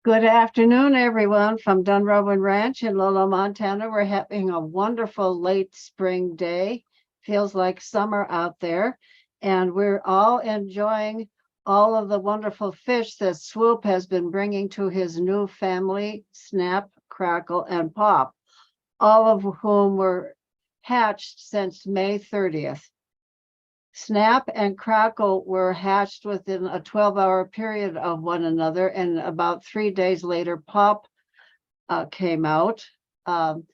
Good afternoon, everyone, from Dunrovin Ranch in Lolo, Montana. We're having a wonderful late spring day. Feels like summer out there, and we're all enjoying all of the wonderful fish that Swoop has been bringing to his new family, Snap, Crackle, and Pop, all of whom were hatched since May 30th. Snap and Crackle were hatched within a 12-hour period of one another, and about 3 days later, Pop came out. And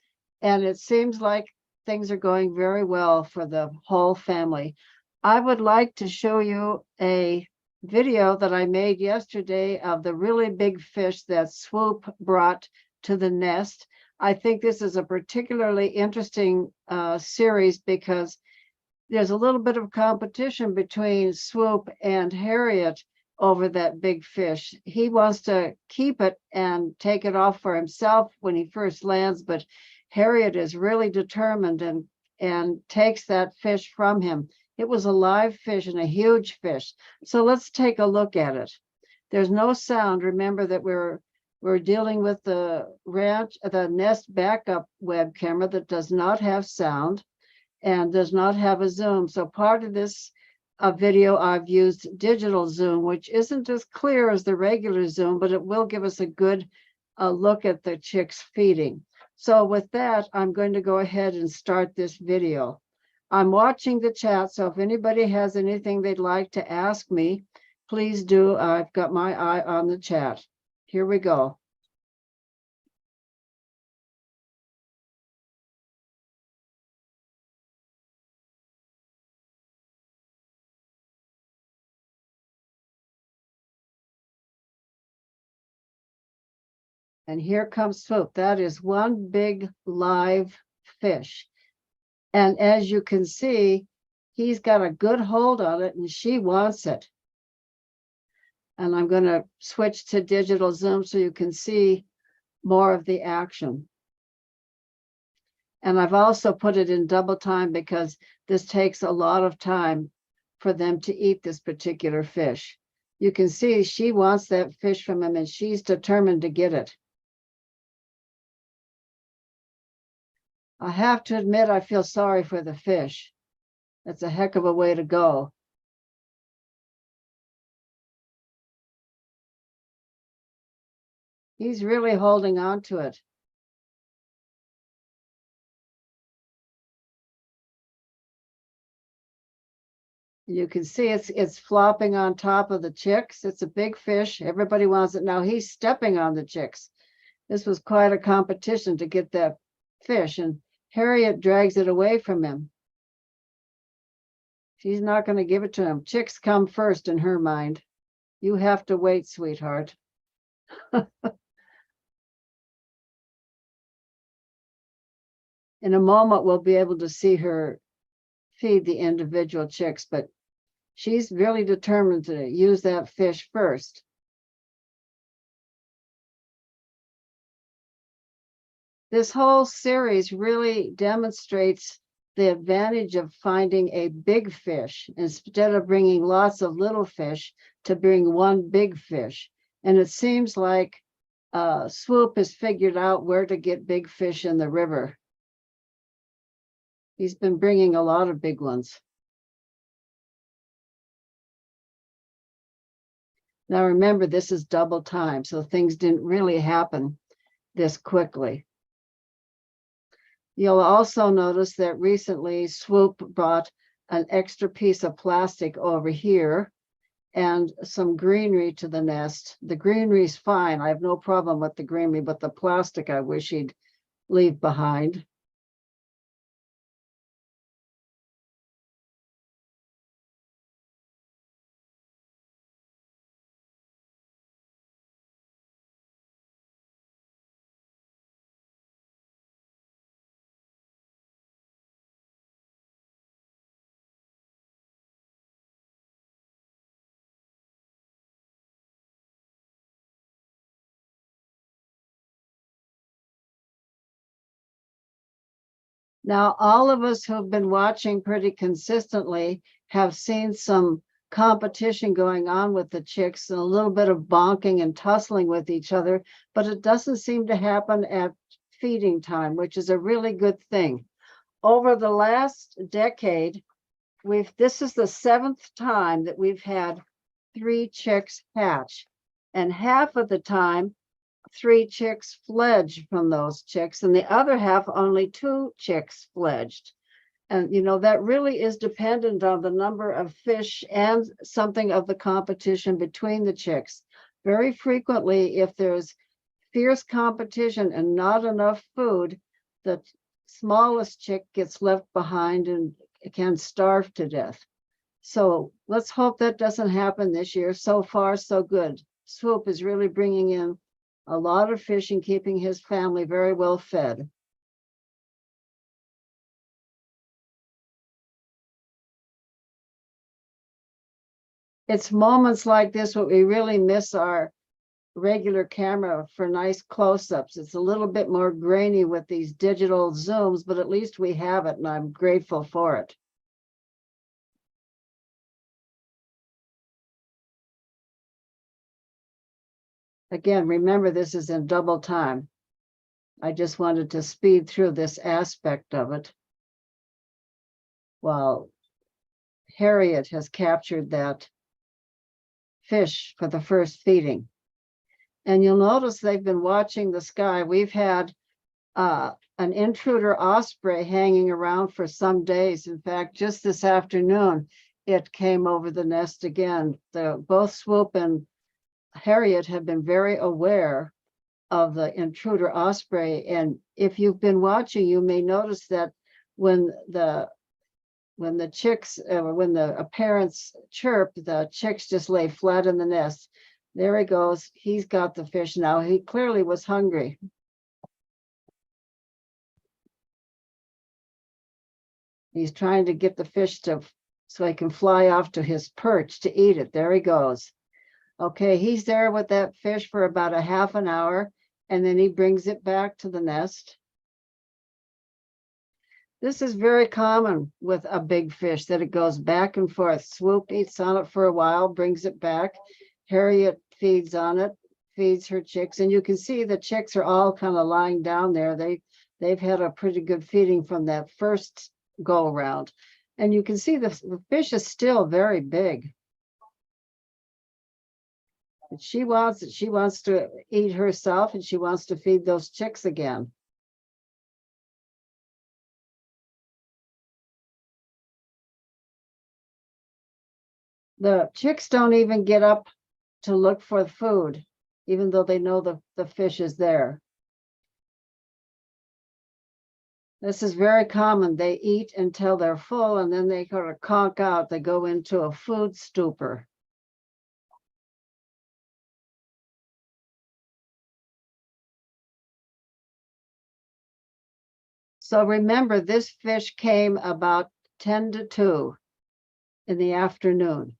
it seems like things are going very well for the whole family. I would like to show you a video that I made yesterday of the really big fish that Swoop brought to the nest. I think this is a particularly interesting series because there's a little bit of competition between Swoop and Harriet over that big fish. He wants to keep it and take it off for himself when he first lands, but Harriet is really determined and takes that fish from him. It was a live fish and a huge fish. So let's take a look at it. There's no sound. Remember that we're dealing with the nest backup web camera that does not have sound and does not have a zoom. So part of this video, I've used digital zoom, which isn't as clear as the regular zoom, but it will give us a good look at the chicks feeding. So with that, I'm going to go ahead and start this video. I'm watching the chat, so if anybody has anything they'd like to ask me, please do. I've got my eye on the chat. Here we go. And here comes Swoop. That is one big live fish. And as you can see, he's got a good hold on it and she wants it. And I'm going to switch to digital zoom so you can see more of the action. And I've also put it in double time because this takes a lot of time for them to eat this particular fish. You can see she wants that fish from him and she's determined to get it. I have to admit, I feel sorry for the fish. That's a heck of a way to go. He's really holding on to it. You can see it's flopping on top of the chicks. It's a big fish. Everybody wants it. Now he's stepping on the chicks. This was quite a competition to get that fish, and Harriet drags it away from him. She's not going to give it to him. Chicks come first in her mind. You have to wait, sweetheart. In a moment, we'll be able to see her feed the individual chicks, but she's really determined to use that fish first. This whole series really demonstrates the advantage of finding a big fish instead of bringing lots of little fish, to bring one big fish. And it seems like Swoop has figured out where to get big fish in the river. He's been bringing a lot of big ones. Now remember, this is double time, so things didn't really happen this quickly. You'll also notice that recently Swoop brought an extra piece of plastic over here and some greenery to the nest. The greenery's fine. I have no problem with the greenery, but the plastic I wish he'd leave behind. Now, all of us who've been watching pretty consistently have seen some competition going on with the chicks and a little bit of bonking and tussling with each other, but it doesn't seem to happen at feeding time, which is a really good thing. Over the last decade, this is the 7th time that we've had 3 chicks hatch, and half of the time 3 chicks fledged from those chicks, and the other half only 2 chicks fledged. And that really is dependent on the number of fish and something of the competition between the chicks. Very frequently, if there's fierce competition and not enough food, the smallest chick gets left behind and can starve to death. So let's hope that doesn't happen this year. So far, so good. Swoop is really bringing in a lot of fish and keeping his family very well fed. It's moments like this what we really miss our regular camera for nice close-ups. It's a little bit more grainy with these digital zooms, but at least we have it, and I'm grateful for it. Again, remember, this is in double time. I just wanted to speed through this aspect of it while Harriet has captured that fish for the first feeding. And you'll notice they've been watching the sky. We've had an intruder osprey hanging around for some days. In fact, just this afternoon, it came over the nest again. Both Swoop and Harriet have been very aware of the intruder osprey. And if you've been watching, you may notice that when the chicks, when the parents chirp, the chicks just lay flat in the nest. There he goes. He's got the fish now. He clearly was hungry. He's trying to get the fish so he can fly off to his perch to eat it. There he goes. Okay, he's there with that fish for about a half an hour, and then he brings it back to the nest. This is very common with a big fish, that it goes back and forth. Swoop eats on it for a while, brings it back. Harriet feeds on it, feeds her chicks, and you can see the chicks are all kind of lying down there. They've had a pretty good feeding from that first go around, and you can see the fish is still very big. But she wants to eat herself, and she wants to feed those chicks again. The chicks don't even get up to look for food, even though they know the fish is there. This is very common. They eat until they're full, and then they kind of conk out. They go into a food stupor. So remember, this fish came about 10 to 2 in the afternoon.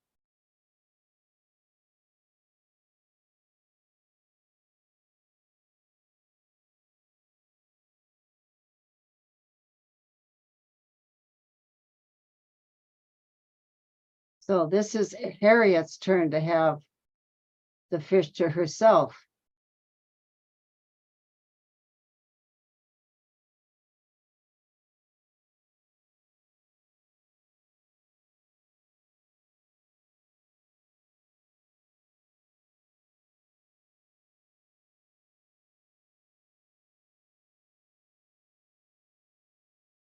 So this is Harriet's turn to have the fish to herself.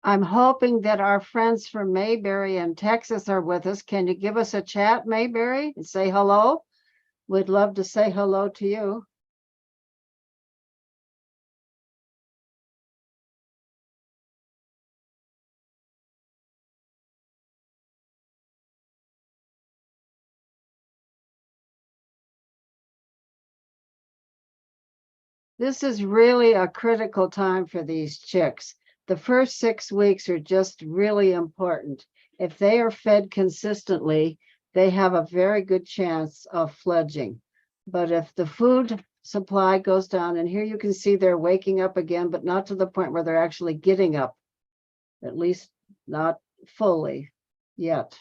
I'm hoping that our friends from Mayberry and Texas are with us. Can you give us a chat, Mayberry, and say hello? We'd love to say hello to you. This is really a critical time for these chicks. The first 6 weeks are just really important. If they are fed consistently, they have a very good chance of fledging. But if the food supply goes down, and here you can see they're waking up again, but not to the point where they're actually getting up, at least not fully yet.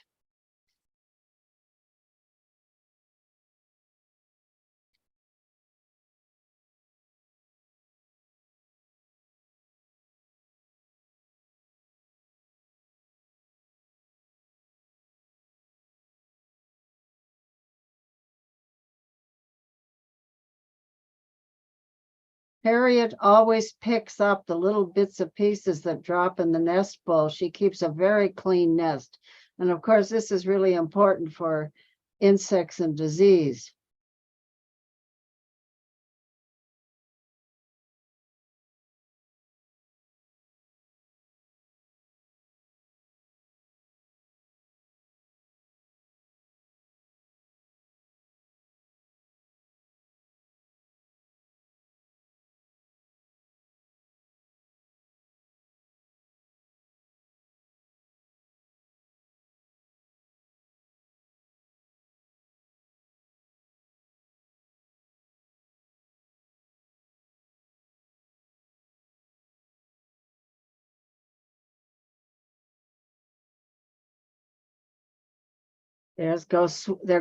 Harriet always picks up the little bits of pieces that drop in the nest bowl. She keeps a very clean nest. And of course, this is really important for insects and disease. There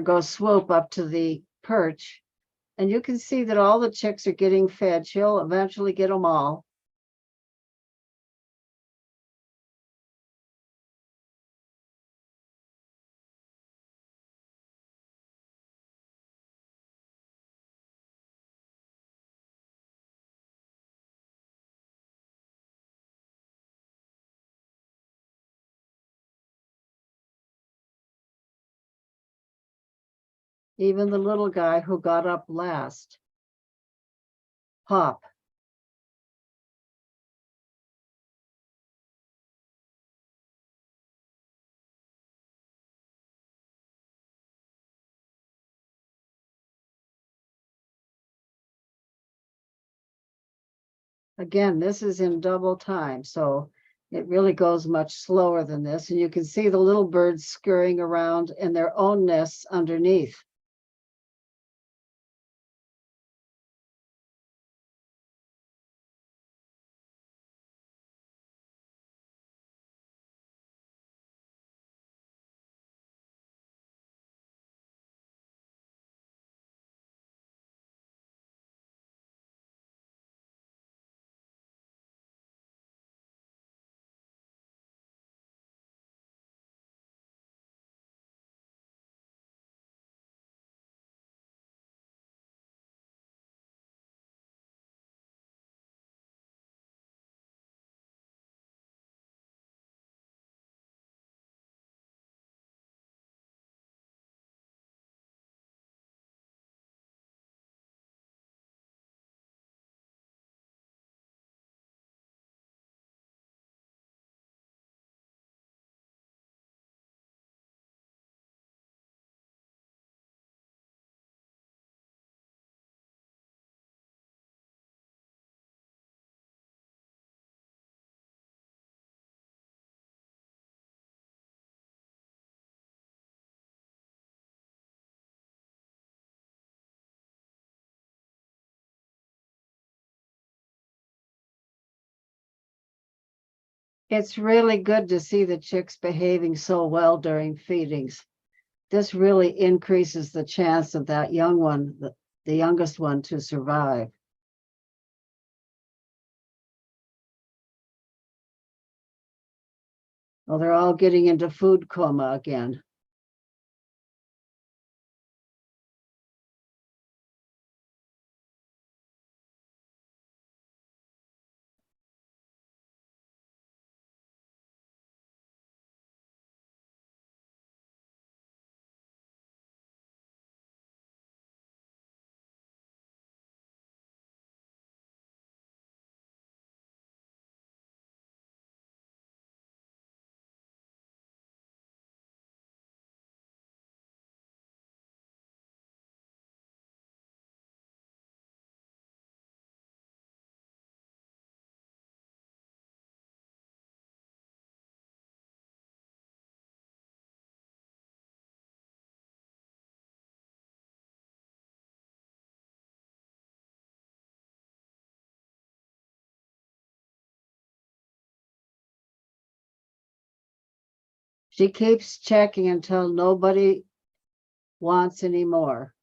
goes Swoop up to the perch. And you can see that all the chicks are getting fed. She'll eventually get them all. Even the little guy who got up last. Pop. Again, this is in double time, so it really goes much slower than this. And you can see the little birds scurrying around in their own nests underneath. It's really good to see the chicks behaving so well during feedings. This really increases the chance of that young one, the youngest one, to survive. Well, they're all getting into food coma again. She keeps checking until nobody wants any more.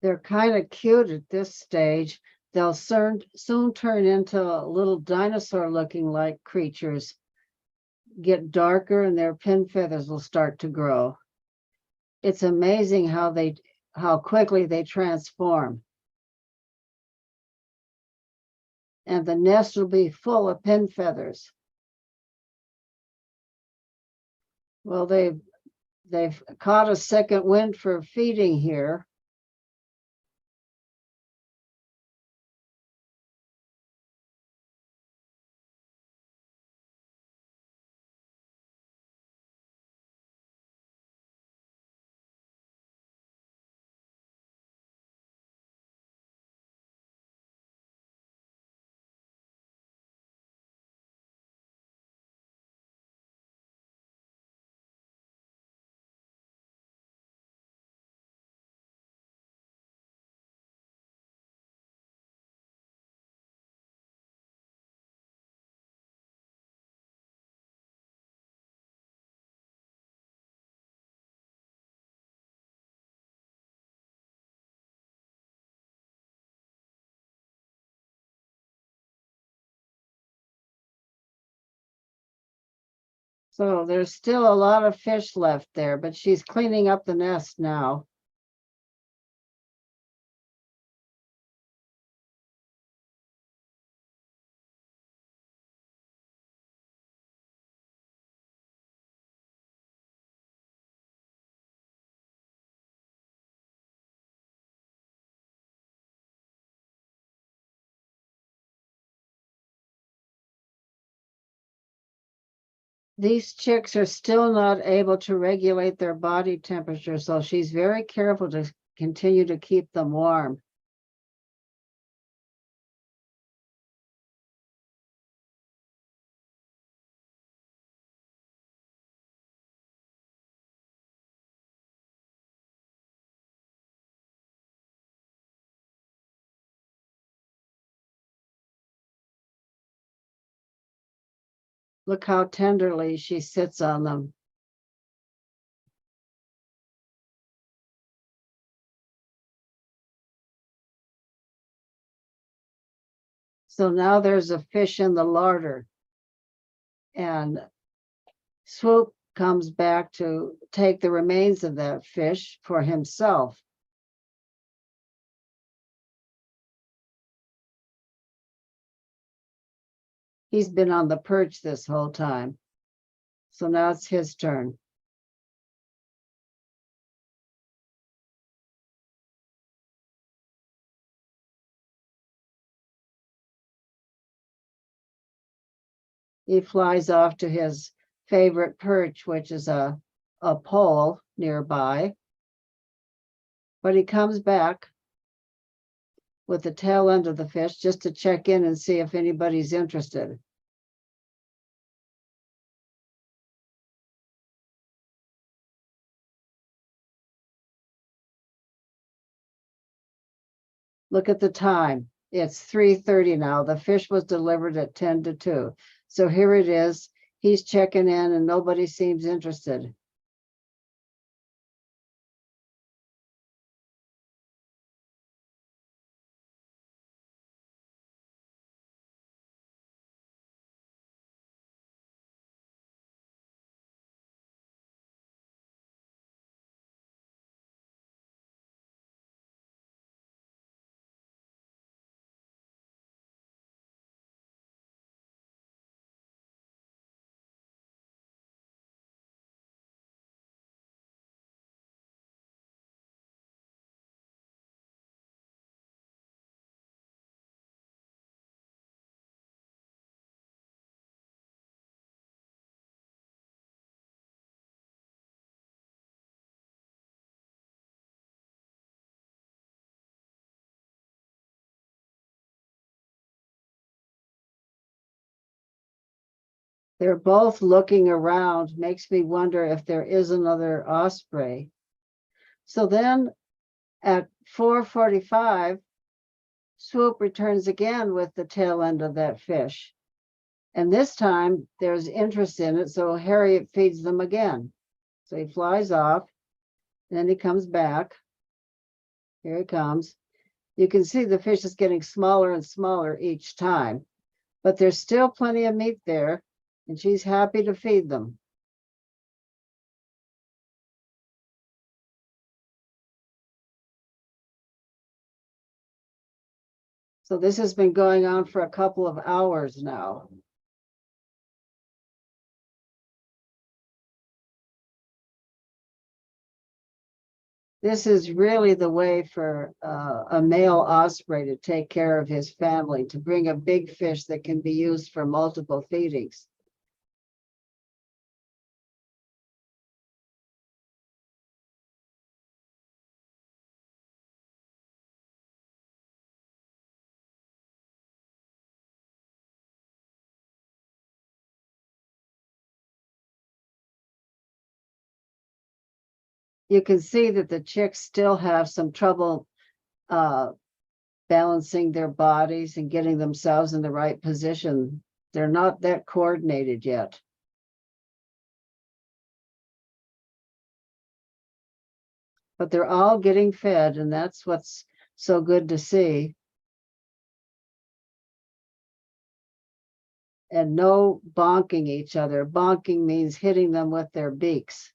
They're kind of cute at this stage. They'll soon turn into little dinosaur looking like creatures, get darker, and their pin feathers will start to grow. It's amazing how quickly they transform. And the nest will be full of pin feathers. Well, they've caught a second wind for feeding here. So there's still a lot of fish left there, but she's cleaning up the nest now. These chicks are still not able to regulate their body temperature, so she's very careful to continue to keep them warm. Look how tenderly she sits on them. So now there's a fish in the larder, and Swoop comes back to take the remains of that fish for himself. He's been on the perch this whole time. So now it's his turn. He flies off to his favorite perch, which is a pole nearby. But he comes back with the tail end of the fish just to check in and see if anybody's interested. Look at the time. It's 3:30 now. The fish was delivered at 10 to 2. So here it is. He's checking in and nobody seems interested. They're both looking around. Makes me wonder if there is another osprey. So then at 4:45, Swoop returns again with the tail end of that fish. And this time there's interest in it, so Harriet feeds them again. So he flies off, and then he comes back. Here it comes. You can see the fish is getting smaller and smaller each time, but there's still plenty of meat there, and she's happy to feed them. So this has been going on for a couple of hours now. This is really the way for a male osprey to take care of his family, to bring a big fish that can be used for multiple feedings. You can see that the chicks still have some trouble uh, balancing their bodies and getting themselves in the right position. They're not that coordinated yet. But they're all getting fed, and that's what's so good to see. And no bonking each other. Bonking means hitting them with their beaks.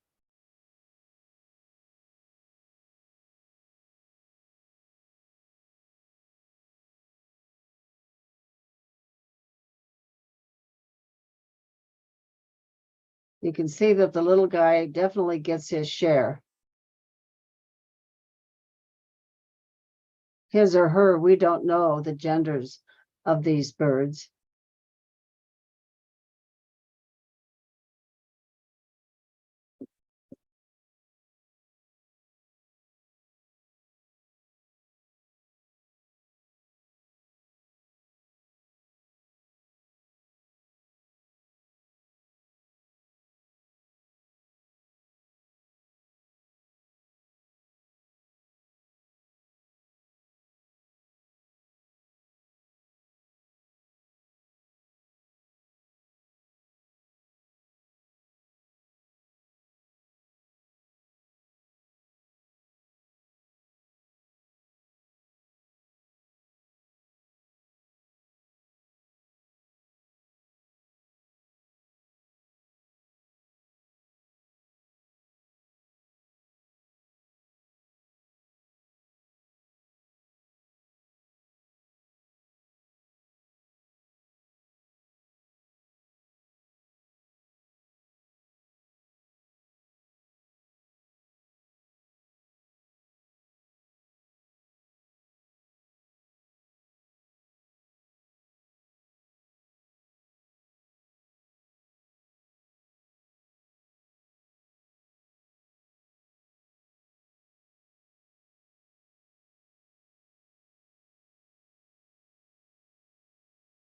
You can see that the little guy definitely gets his share. His or her, we don't know the genders of these birds.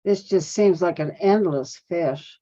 This just seems like an endless fish.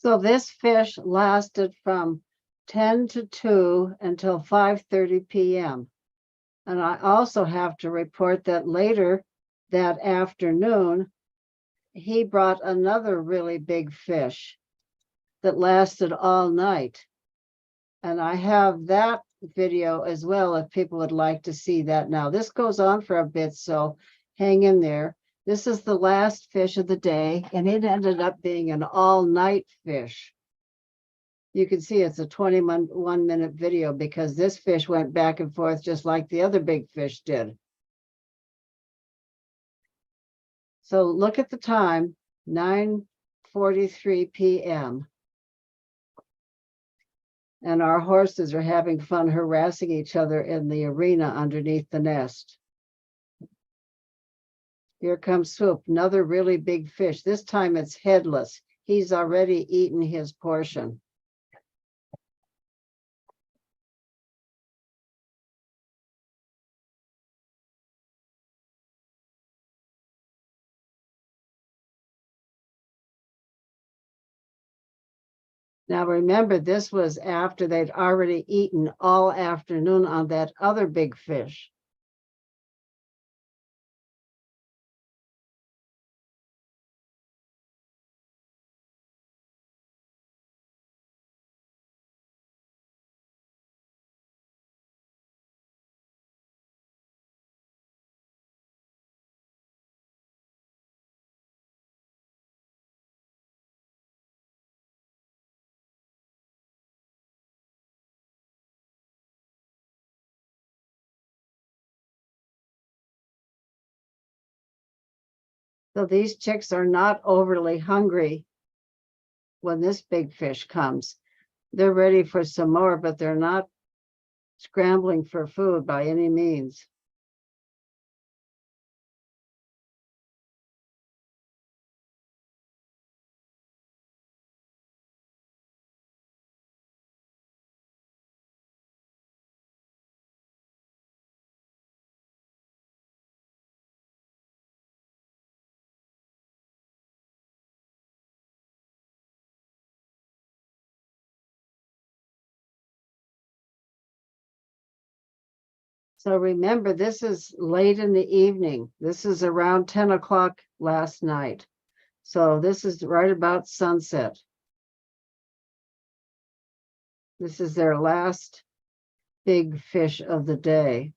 So this fish lasted from 10 to 2 until 5:30 p.m. And I also have to report that later that afternoon, he brought another really big fish that lasted all night. And I have that video as well if people would like to see that now. This goes on for a bit, so hang in there. This is the last fish of the day, and it ended up being an all-night fish. You can see it's a 21-minute video because this fish went back and forth just like the other big fish did. So look at the time, 9:43 p.m. And our horses are having fun harassing each other in the arena underneath the nest. Here comes Swoop, another really big fish. This time it's headless. He's already eaten his portion. Now remember, this was after they'd already eaten all afternoon on that other big fish. So these chicks are not overly hungry when this big fish comes. They're ready for some more, but they're not scrambling for food by any means. So remember, this is late in the evening. This is around 10 o'clock last night. So this is right about sunset. This is their last big fish of the day.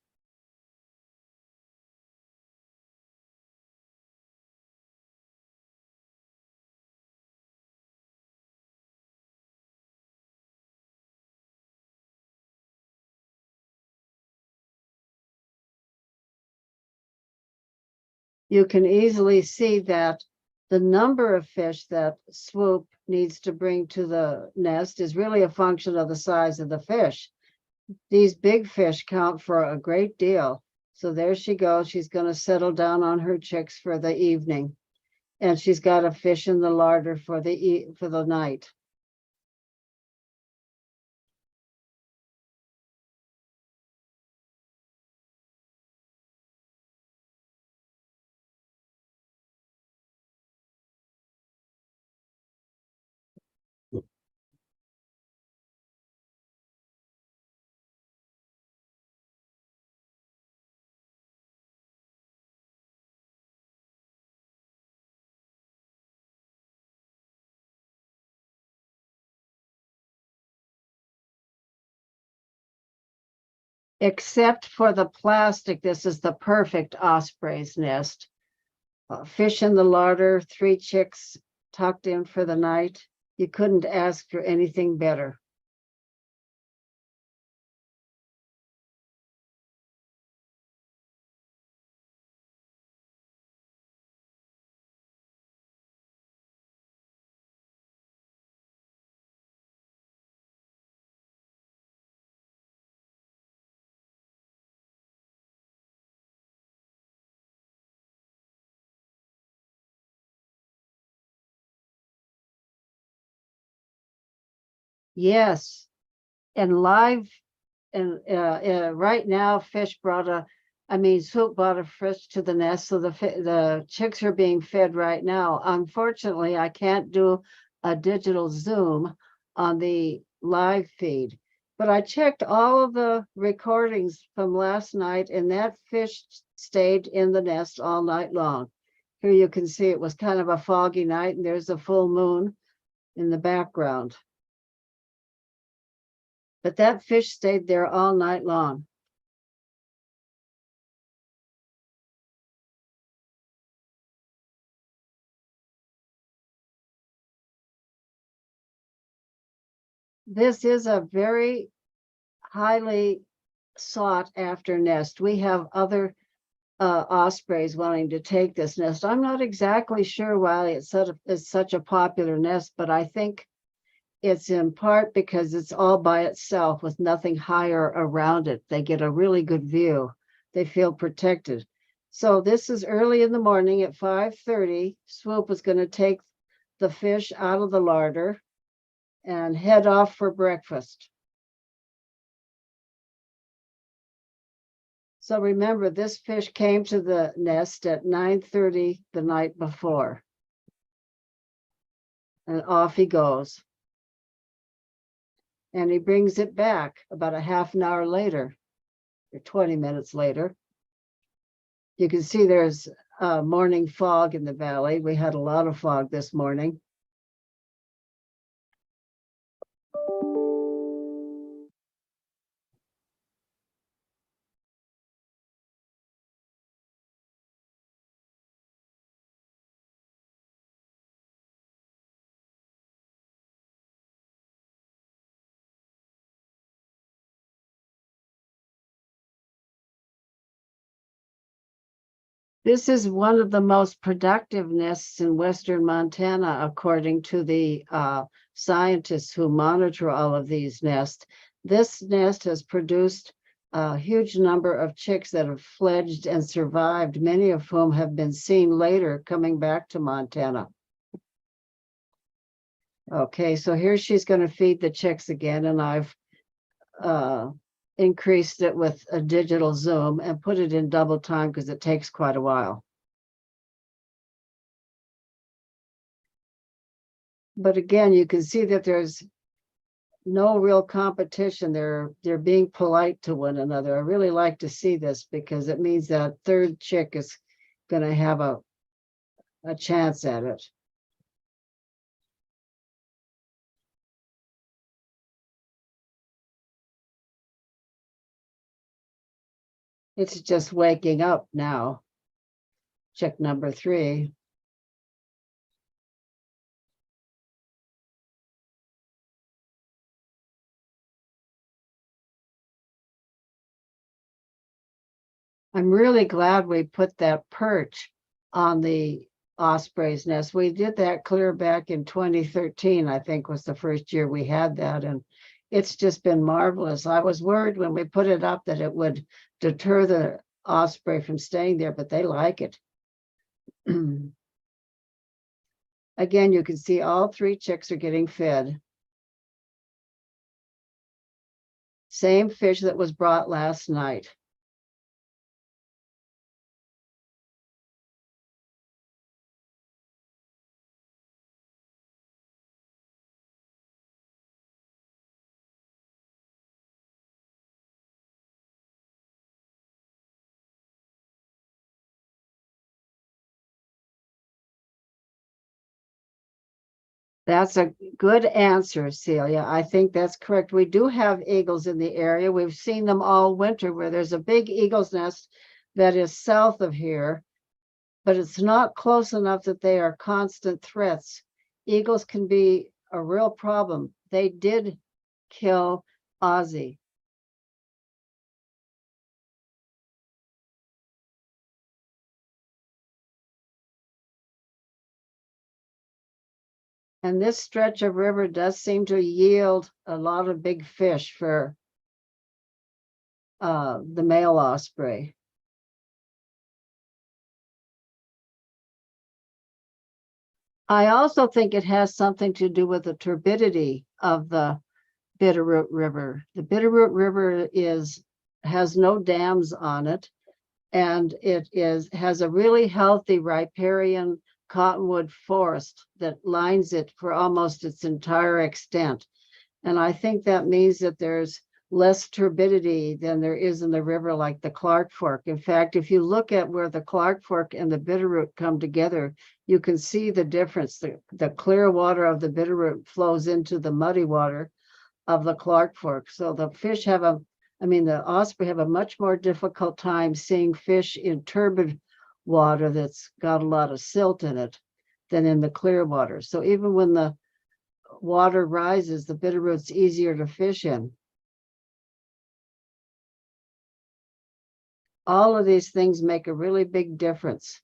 You can easily see that the number of fish that Swoop needs to bring to the nest is really a function of the size of the fish. These big fish count for a great deal. So there she goes. She's going to settle down on her chicks for the evening. And she's got a fish in the larder for the night. Except for the plastic, this is the perfect osprey's nest. Fish in the larder, 3 chicks tucked in for the night. You couldn't ask for anything better. Yes, and live and right now, Swoop brought a fish to the nest, so the chicks are being fed right now. Unfortunately, I can't do a digital zoom on the live feed. But I checked all of the recordings from last night, and that fish stayed in the nest all night long. Here you can see it was kind of a foggy night, and there's a full moon in the background. But that fish stayed there all night long. This is a very highly sought after nest. We have other ospreys wanting to take this nest. I'm not exactly sure why it's such a popular nest, but I think it's in part because it's all by itself with nothing higher around it. They get a really good view. They feel protected. So this is early in the morning at 5:30. Swoop is going to take the fish out of the larder and head off for breakfast. So remember, this fish came to the nest at 9:30 the night before. And off he goes. And he brings it back about a half an hour later, or 20 minutes later. You can see there's morning fog in the valley. We had a lot of fog this morning. This is one of the most productive nests in western Montana, according to the scientists who monitor all of these nests. This nest has produced a huge number of chicks that have fledged and survived, many of whom have been seen later coming back to Montana. Okay, so here she's going to feed the chicks again, and I've increased it with a digital zoom and put it in double time because it takes quite a while. But again, you can see that there's no real competition. They're being polite to one another. I really like to see this because it means that third chick is going to have a chance at it. It's just waking up now. Chick number 3. I'm really glad we put that perch on the osprey's nest. We did that clear back in 2013, I think was the first year we had that. And it's just been marvelous. I was worried when we put it up that it would deter the osprey from staying there, but they like it. Again, you can see all 3 chicks are getting fed. Same fish that was brought last night. That's a good answer, Celia. I think that's correct. We do have eagles in the area. We've seen them all winter where there's a big eagle's nest that is south of here, but it's not close enough that they are constant threats. Eagles can be a real problem. They did kill Ozzy. And this stretch of river does seem to yield a lot of big fish for the male osprey. I also think it has something to do with the turbidity of the Bitterroot River. The Bitterroot River has no dams on it, and it has a really healthy riparian cottonwood forest that lines it for almost its entire extent. And I think that means that there's less turbidity than there is in the river, like the Clark Fork. In fact, if you look at where the Clark Fork and the Bitterroot come together, you can see the difference. The clear water of the Bitterroot flows into the muddy water of the Clark Fork. So the fish have the osprey have a much more difficult time seeing fish in turbid water that's got a lot of silt in it than in the clear water. So even when the water rises, the Bitterroot's easier to fish in. All of these things make a really big difference.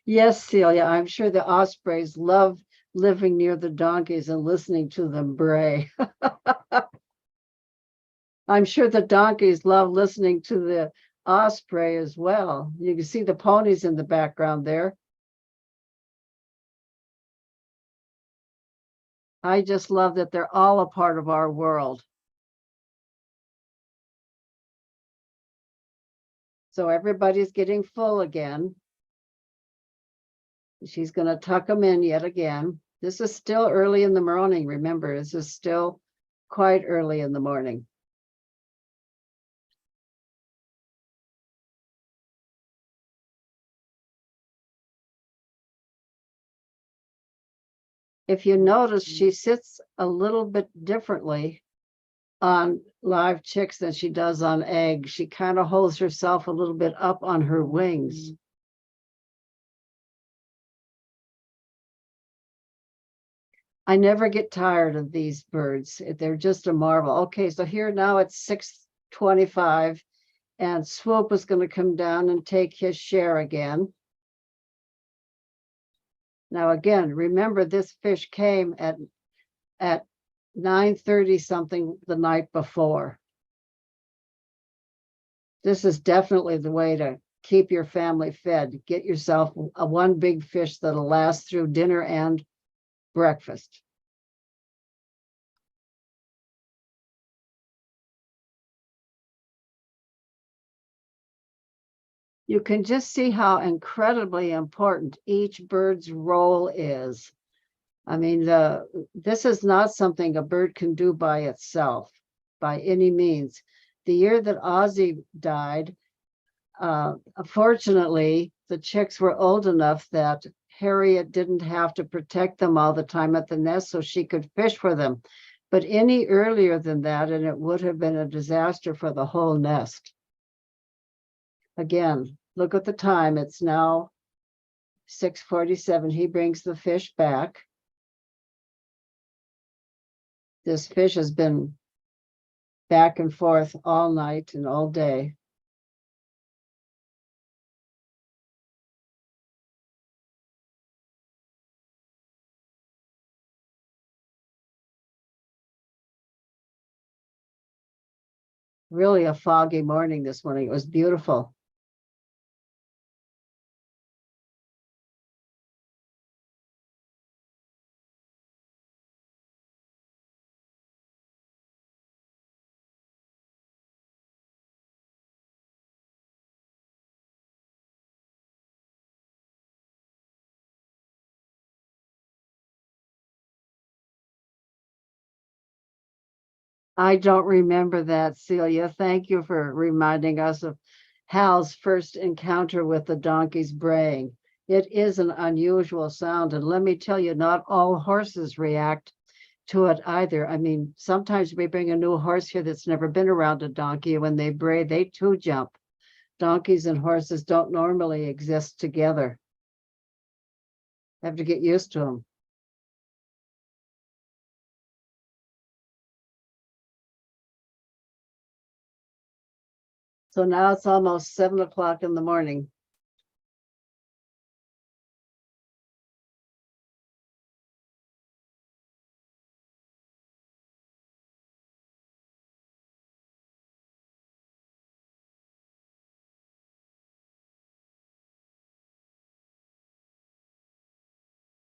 Yes, Celia, I'm sure the ospreys love living near the donkeys and listening to them bray. I'm sure the donkeys love listening to the osprey as well. You can see the ponies in the background there. I just love that they're all a part of our world. So everybody's getting full again. She's going to tuck them in yet again. This is still early in the morning. Remember, this is still quite early in the morning. If you notice, she sits a little bit differently on live chicks than she does on eggs. She kind of holds herself a little bit up on her wings. I never get tired of these birds. They're just a marvel. Okay, so here now it's 6:25 and Swoop is going to come down and take his share again. Now again, remember this fish came at 9:30 something the night before. This is definitely the way to keep your family fed. Get yourself one big fish that'll last through dinner and breakfast. You can just see how incredibly important each bird's role is. I mean, this is not something a bird can do by itself, by any means. The year that Ozzy died, fortunately, the chicks were old enough that Harriet didn't have to protect them all the time at the nest so she could fish for them. But any earlier than that, and it would have been a disaster for the whole nest. Again, look at the time. It's now 6:47. He brings the fish back. This fish has been back and forth all night and all day. Really a foggy morning this morning. It was beautiful. I don't remember that, Celia. Thank you for reminding us of Hal's first encounter with the donkey's braying. It is an unusual sound, and let me tell you, not all horses react to it either. I mean, sometimes we bring a new horse here that's never been around a donkey, and when they bray, they too jump. Donkeys and horses don't normally exist together. Have to get used to them. So now it's almost 7 o'clock in the morning.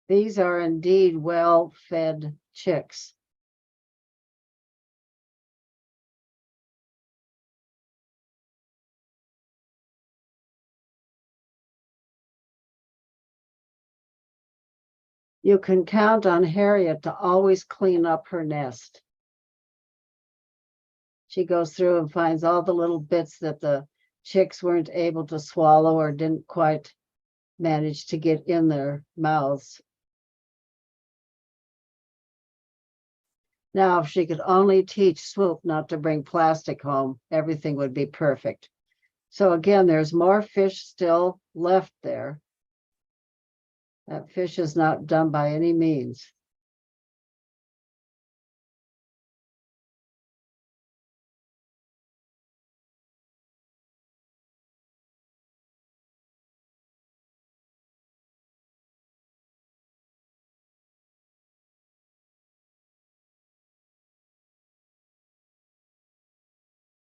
These are indeed well-fed chicks. You can count on Harriet to always clean up her nest. She goes through and finds all the little bits that the chicks weren't able to swallow or didn't quite manage to get in their mouths. Now, if she could only teach Swoop not to bring plastic home, everything would be perfect. So again, there's more fish still left there. That fish is not done by any means.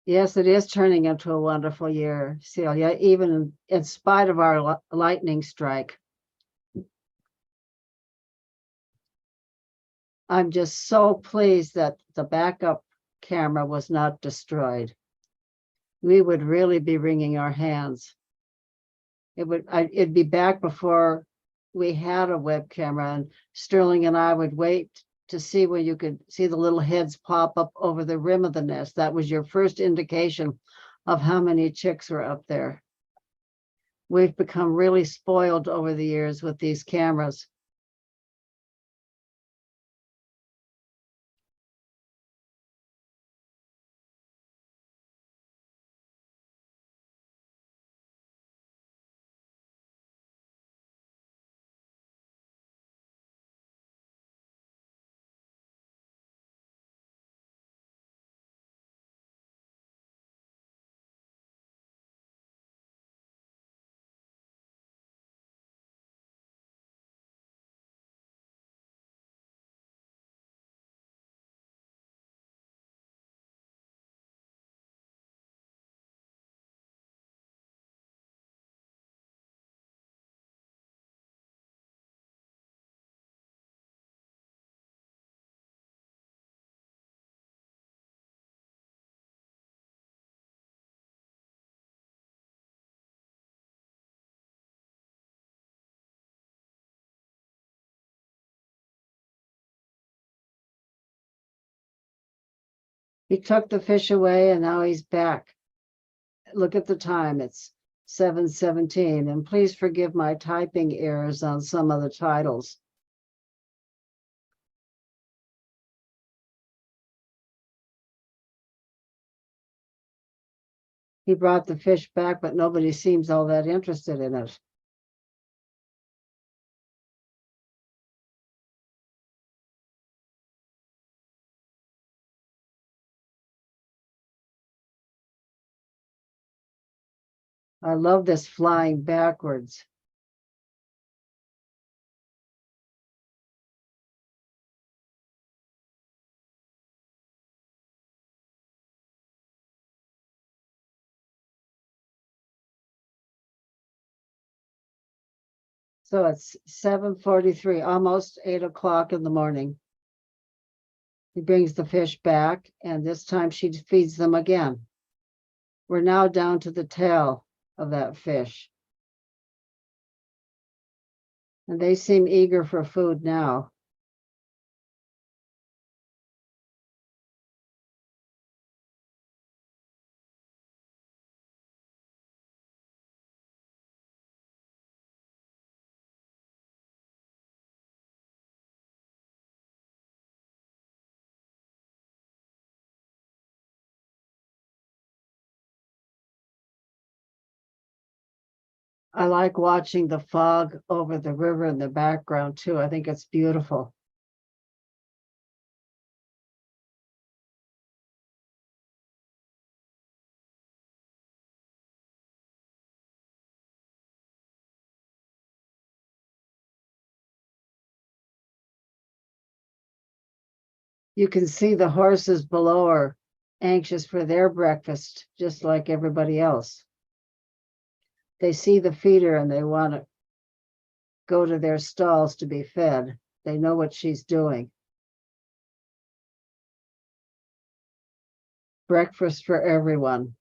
Yes, it is turning into a wonderful year, Celia, even in spite of our lightning strike. I'm just so pleased that the backup camera was not destroyed. We would really be wringing our hands. It'd be back before we had a web camera, and Sterling and I would wait to see when you could see the little heads pop up over the rim of the nest. That was your first indication of how many chicks were up there. We've become really spoiled over the years with these cameras. He took the fish away and now he's back. Look at the time, it's 7:17, and please forgive my typing errors on some of the titles. He brought the fish back, but nobody seems all that interested in it. I love this flying backwards. So it's 7:43, almost 8 o'clock in the morning. He brings the fish back, and this time she feeds them again. We're now down to the tail of that fish. And they seem eager for food now. I like watching the fog over the river in the background too. I think it's beautiful. You can see the horses below are anxious for their breakfast, just like everybody else. They see the feeder and they want to go to their stalls to be fed. They know what she's doing. Breakfast for everyone.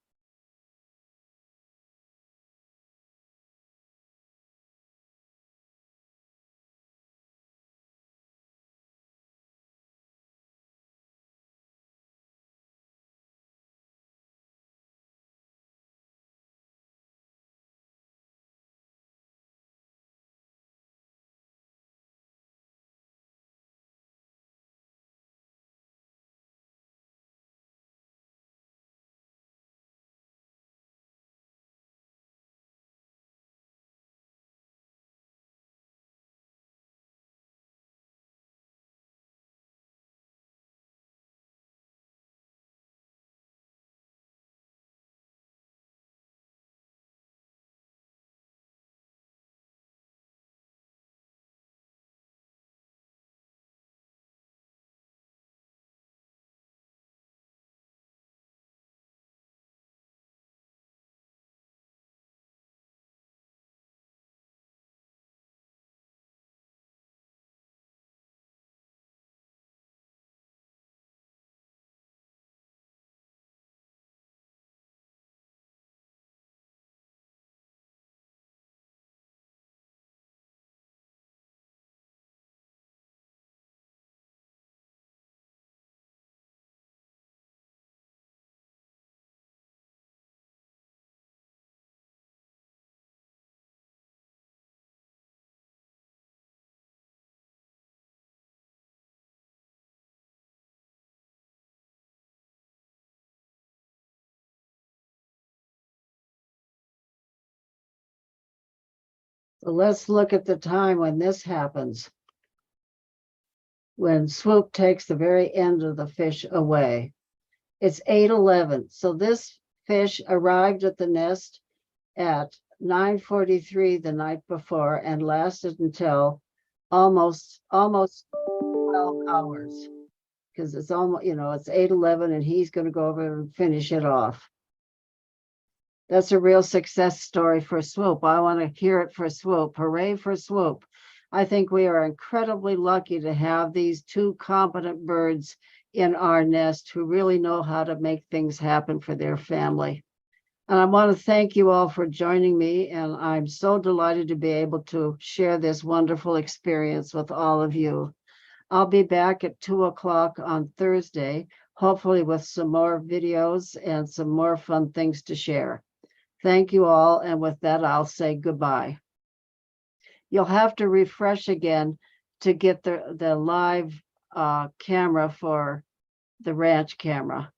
Let's look at the time when this happens. When Swoop takes the very end of the fish away. It's 8:11. So this fish arrived at the nest at 9:43 the night before and lasted until almost 12 hours, because it's almost, it's 8:11 and he's going to go over and finish it off. That's a real success story for Swoop. I want to hear it for Swoop. Hooray for Swoop. I think we are incredibly lucky to have these two competent birds in our nest who really know how to make things happen for their family. And I want to thank you all for joining me. And I'm so delighted to be able to share this wonderful experience with all of you. I'll be back at 2 o'clock on Thursday, hopefully with some more videos and some more fun things to share. Thank you all. And with that, I'll say goodbye. You'll have to refresh again to get the live camera for the ranch camera.